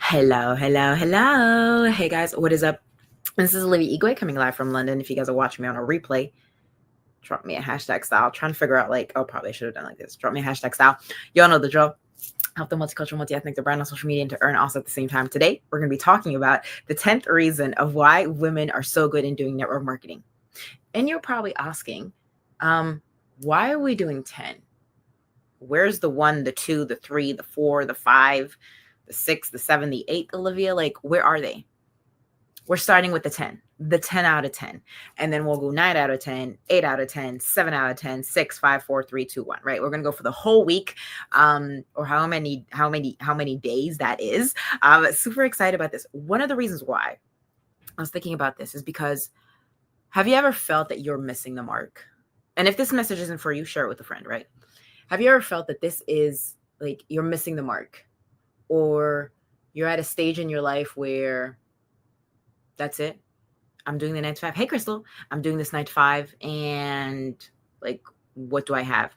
Hello, hello, hello. Hey guys, what is up? This is Olivia Igwe coming live from London. If you guys are watching me on a replay, drop me a hashtag style. Trying to figure out probably should have done like this. Drop me a hashtag style. Y'all know the drill. Help the multicultural, multi-ethnic, the brand on social media and to earn also at the same time. Today, we're going to be talking about the 10th reason of why women are so good in doing network marketing. And you're probably asking, why are we doing 10? Where's the 1, the 2, the 3, the 4, the 5, the 6, the 7, the 8, Olivia? Like, where are they? We're starting with the 10 out of 10. And then we'll go 9 out of 10, 8 out of 10, 7 out of 10, 6, 5, 4, 3, 2, 1, right? We're going to go for the whole week, or how many days that is. Super excited about this. One of the reasons why I was thinking about this is because have you ever felt that you're missing the mark? And if this message isn't for you, share it with a friend, right? Have you ever felt that this is like you're missing the mark, or you're at a stage in your life where that's it? I'm doing the 9 to 5. Hey, Crystal, I'm doing this 9 to 5. And like, what do I have?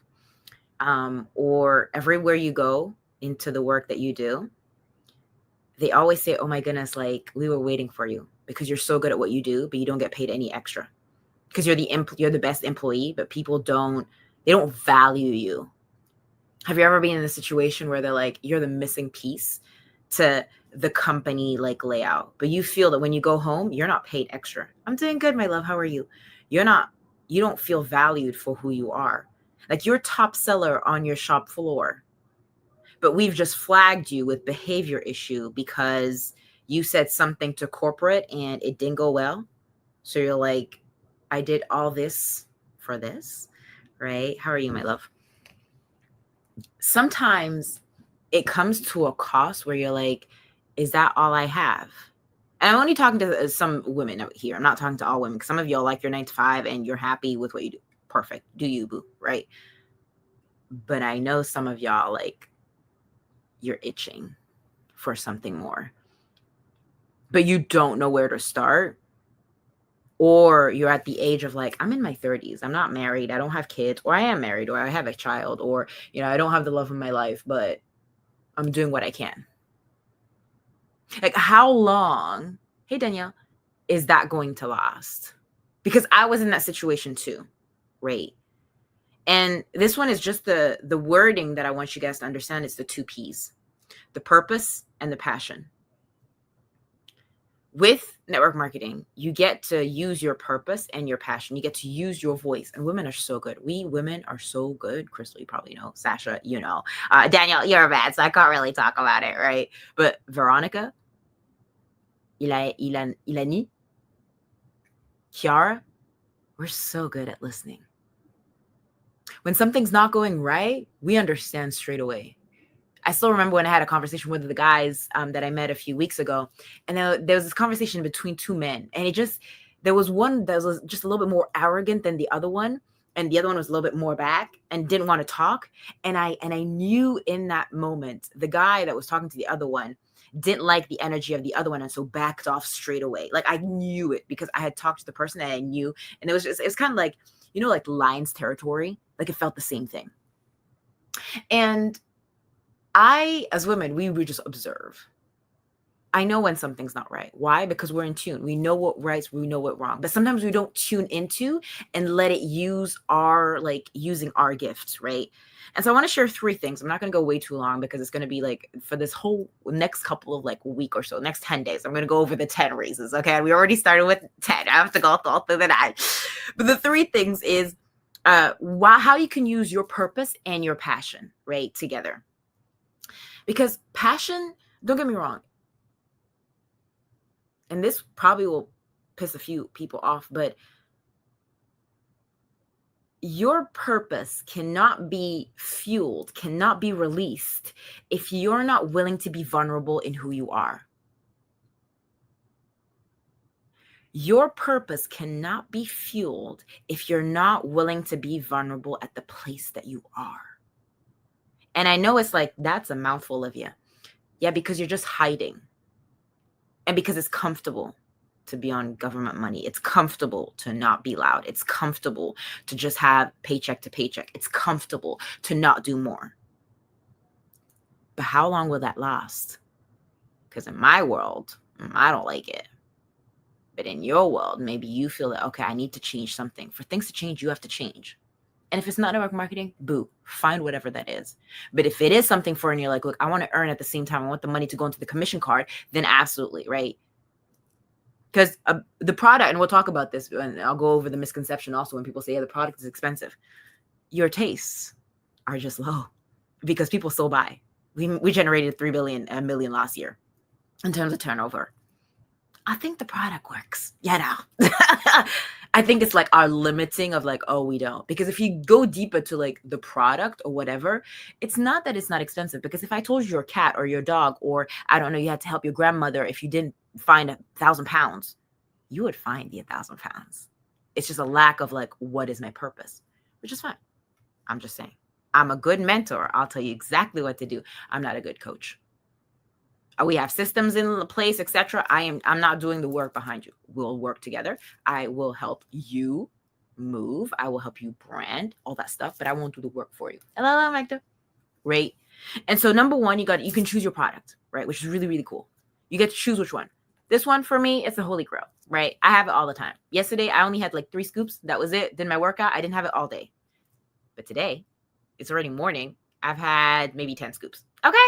Or everywhere you go into the work that you do, they always say, oh my goodness, like we were waiting for you because you're so good at what you do, but you don't get paid any extra because you're the best employee, but they don't value you. Have you ever been in a situation where they're like, you're the missing piece to the company like layout, but you feel that when you go home, you're not paid extra? I'm doing good, my love. How are you? You don't feel valued for who you are. Like you're top seller on your shop floor, but we've just flagged you with behavior issue because you said something to corporate and it didn't go well. So you're like, I did all this for this, right? How are you, my love? Sometimes it comes to a cost where you're like, is that all I have? And I'm only talking to some women out here. I'm not talking to all women because some of y'all like your 9 to 5 and you're happy with what you do. Perfect. Do you, boo, right? But I know some of y'all, like, you're itching for something more, but you don't know where to start. Or you're at the age of like, I'm in my 30s. I'm not married. I don't have kids. Or I am married. Or I have a child. Or, I don't have the love of my life, but I'm doing what I can. Like, how long, hey, Danielle, is that going to last? Because I was in that situation too, right? And this one is just the wording that I want you guys to understand. It's the 2 P's, the purpose and the passion. With network marketing, you get to use your purpose and your passion. You get to use your voice. And women are so good. We women are so good. Crystal, you probably know. Sasha, you know. Danielle, you're bad, so I can't really talk about it, right? But Veronica, Ilani, Kiara, we're so good at listening. When something's not going right, we understand straight away. I still remember when I had a conversation with the guys that I met a few weeks ago, and there was this conversation between 2 men, and there was one that was just a little bit more arrogant than the other one, and the other one was a little bit more back and didn't want to talk. And I knew in that moment the guy that was talking to the other one didn't like the energy of the other one, and so backed off straight away. Like I knew it because I had talked to the person and I knew, and it's kind of like, like Lions territory. Like it felt the same thing. And as women, we would just observe. I know when something's not right. Why? Because we're in tune. We know what right's, we know what wrong. But sometimes we don't tune into and let it using our gifts, right? And so I want to share 3 things. I'm not going to go way too long because it's going to be like for this whole next couple of week or so, next 10 days, I'm going to go over the 10 reasons. Okay. We already started with 10. I have to go through the 9. But the 3 things is how you can use your purpose and your passion, right, together. Because passion, don't get me wrong, and this probably will piss a few people off, but your purpose cannot be fueled, cannot be released if you're not willing to be vulnerable in who you are. Your purpose cannot be fueled if you're not willing to be vulnerable at the place that you are. And I know it's like, that's a mouthful, Olivia. Yeah, because you're just hiding. And because it's comfortable to be on government money. It's comfortable to not be loud. It's comfortable to just have paycheck to paycheck. It's comfortable to not do more. But how long will that last? Because in my world, I don't like it. But in your world, maybe you feel that, okay, I need to change something. For things to change, you have to change. And if it's not network marketing, boo, find whatever that is. But if it is something for, and you're like, look, I want to earn at the same time, I want the money to go into the commission card, then absolutely, right? Because the product, and we'll talk about this, and I'll go over the misconception also when people say, yeah, the product is expensive. Your tastes are just low because people still buy. We generated $3 million last year in terms of turnover. I think the product works. Yeah, no. I think it's like our limiting of like, oh, we don't. Because if you go deeper to like the product or whatever, it's not that it's not expensive. Because if I told you your cat or your dog, or I don't know, you had to help your grandmother, if you didn't find 1,000 pounds, you would find the 1,000 pounds. It's just a lack of like, what is my purpose? Which is fine. I'm just saying. I'm a good mentor. I'll tell you exactly what to do. I'm not a good coach. We have systems in place, etc. I'm not doing the work behind you. We'll work together. I will help you move. I will help you brand, all that stuff, but I won't do the work for you. Hello, Magda. Right. And so number one, you can choose your product, right? Which is really, really cool. You get to choose which one. This one for me, it's a holy grail, right? I have it all the time. Yesterday, I only had like 3 scoops. That was it. Did my workout. I didn't have it all day. But today, it's already morning. I've had maybe 10 scoops. Okay.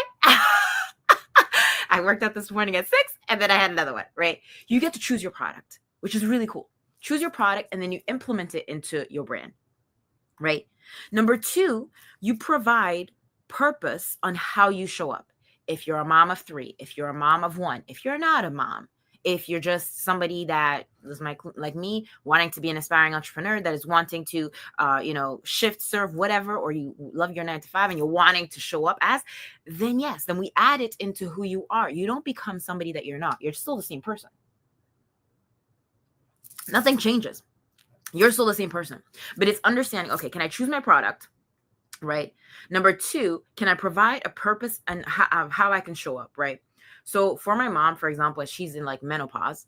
I worked out this morning at 6 and then I had another one, right? You get to choose your product, which is really cool. Choose your product and then you implement it into your brand, right? Number 2, you provide purpose on how you show up. If you're a mom of 3, if you're a mom of 1, if you're not a mom, if you're just somebody that is like me, wanting to be an aspiring entrepreneur that is wanting to, shift, serve, whatever, or you love your 9 to 5 and you're wanting to show up as, then yes, then we add it into who you are. You don't become somebody that you're not. You're still the same person. Nothing changes. You're still the same person, but it's understanding, okay, can I choose my product? Right. Number 2, can I provide a purpose and how I can show up? Right. So for my mom, for example, she's in like menopause,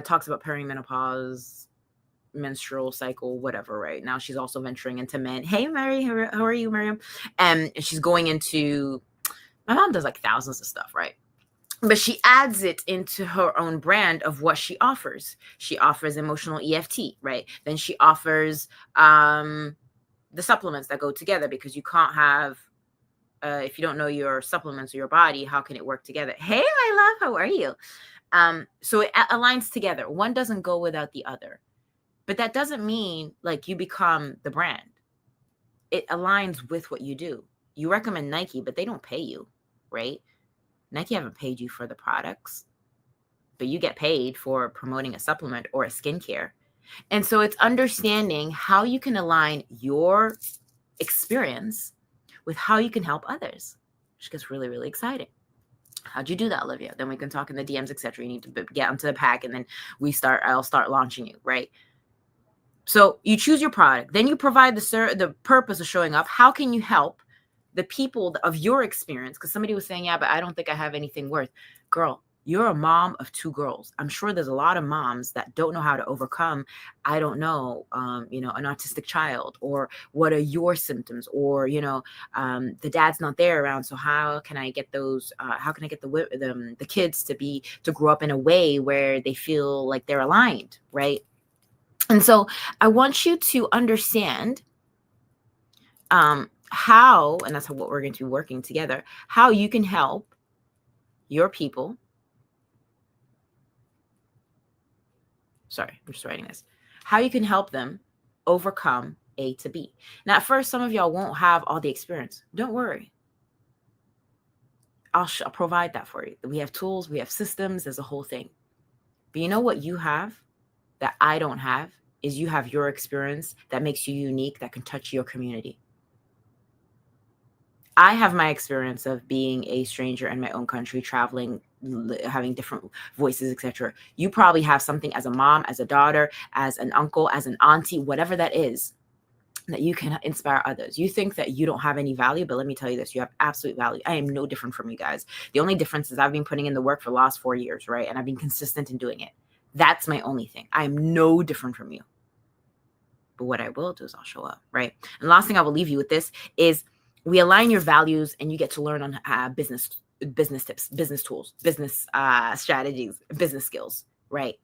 talks about perimenopause, menstrual cycle, whatever, right? Now she's also venturing into men. Hey, Mary, how are you, Miriam? And she's going into, my mom does like thousands of stuff, right? But she adds it into her own brand of what she offers. She offers emotional EFT, right? Then she offers the supplements that go together, because you can't have, if you don't know your supplements or your body, how can it work together? Hey, my love, how are you? So it aligns together. One doesn't go without the other. But that doesn't mean like you become the brand. It aligns with what you do. You recommend Nike, but they don't pay you, right? Nike haven't paid you for the products, but you get paid for promoting a supplement or a skincare. And so it's understanding how you can align your experience with how you can help others, which gets really, really exciting. How'd you do that, Olivia? Then we can talk in the DMs, etc. You need to get onto the pack, and then I'll start launching you, right? So you choose your product, then you provide the purpose of showing up. How can you help the people of your experience? Because somebody was saying, yeah, but I don't think I have anything worth. Girl, you're a mom of 2 girls. I'm sure there's a lot of moms that don't know how to overcome, I don't know, an autistic child, or what are your symptoms, or, the dad's not there around. So how can I get those, how can I get the kids to grow up in a way where they feel like they're aligned, right? And so I want you to understand how, and that's what we're going to be working together, how you can help your people. Sorry, I'm just writing this. How you can help them overcome A to B. Now, at first, some of y'all won't have all the experience. Don't worry. I'll provide that for you. We have tools, we have systems, there's a whole thing. But you know what you have that I don't have is you have your experience that makes you unique, that can touch your community. I have my experience of being a stranger in my own country, traveling, having different voices, etc. You probably have something as a mom, as a daughter, as an uncle, as an auntie, whatever that is, that you can inspire others. You think that you don't have any value, but let me tell you this, you have absolute value. I am no different from you guys. The only difference is I've been putting in the work for the last 4 years, right? And I've been consistent in doing it. That's my only thing. I am no different from you. But what I will do is I'll show up, right? And last thing I will leave you with this is we align your values and you get to learn on business business tips, business tools, business strategies, business skills, right?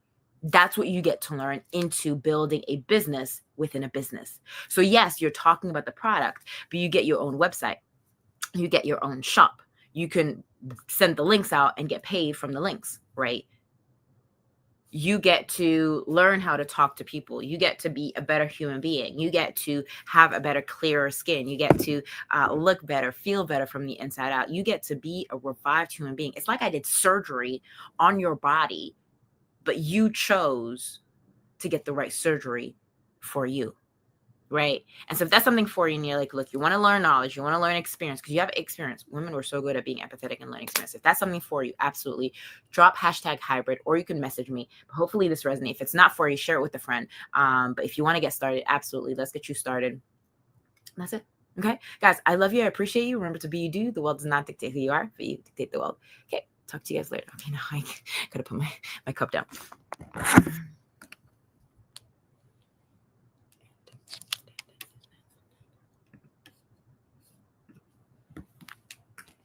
That's what you get to learn into building a business within a business. So yes, you're talking about the product, but you get your own website, you get your own shop. You can send the links out and get paid from the links, right? You get to learn how to talk to people. You get to be a better human being. You get to have a better, clearer skin. You get to look better, feel better from the inside out. You get to be a revived human being. It's like I did surgery on your body, but you chose to get the right surgery for you. Right. And so if that's something for you and you're like, look, you want to learn knowledge, you want to learn experience because you have experience. Women were so good at being empathetic and learning experience. If that's something for you, absolutely drop #hybrid, or you can message me. But hopefully this resonates. If it's not for you, share it with a friend. But if you want to get started, absolutely. Let's get you started. That's it. Okay. Guys, I love you. I appreciate you. Remember to be you do. The world does not dictate who you are, but you dictate the world. Okay. Talk to you guys later. Okay. Now I gotta put my cup down.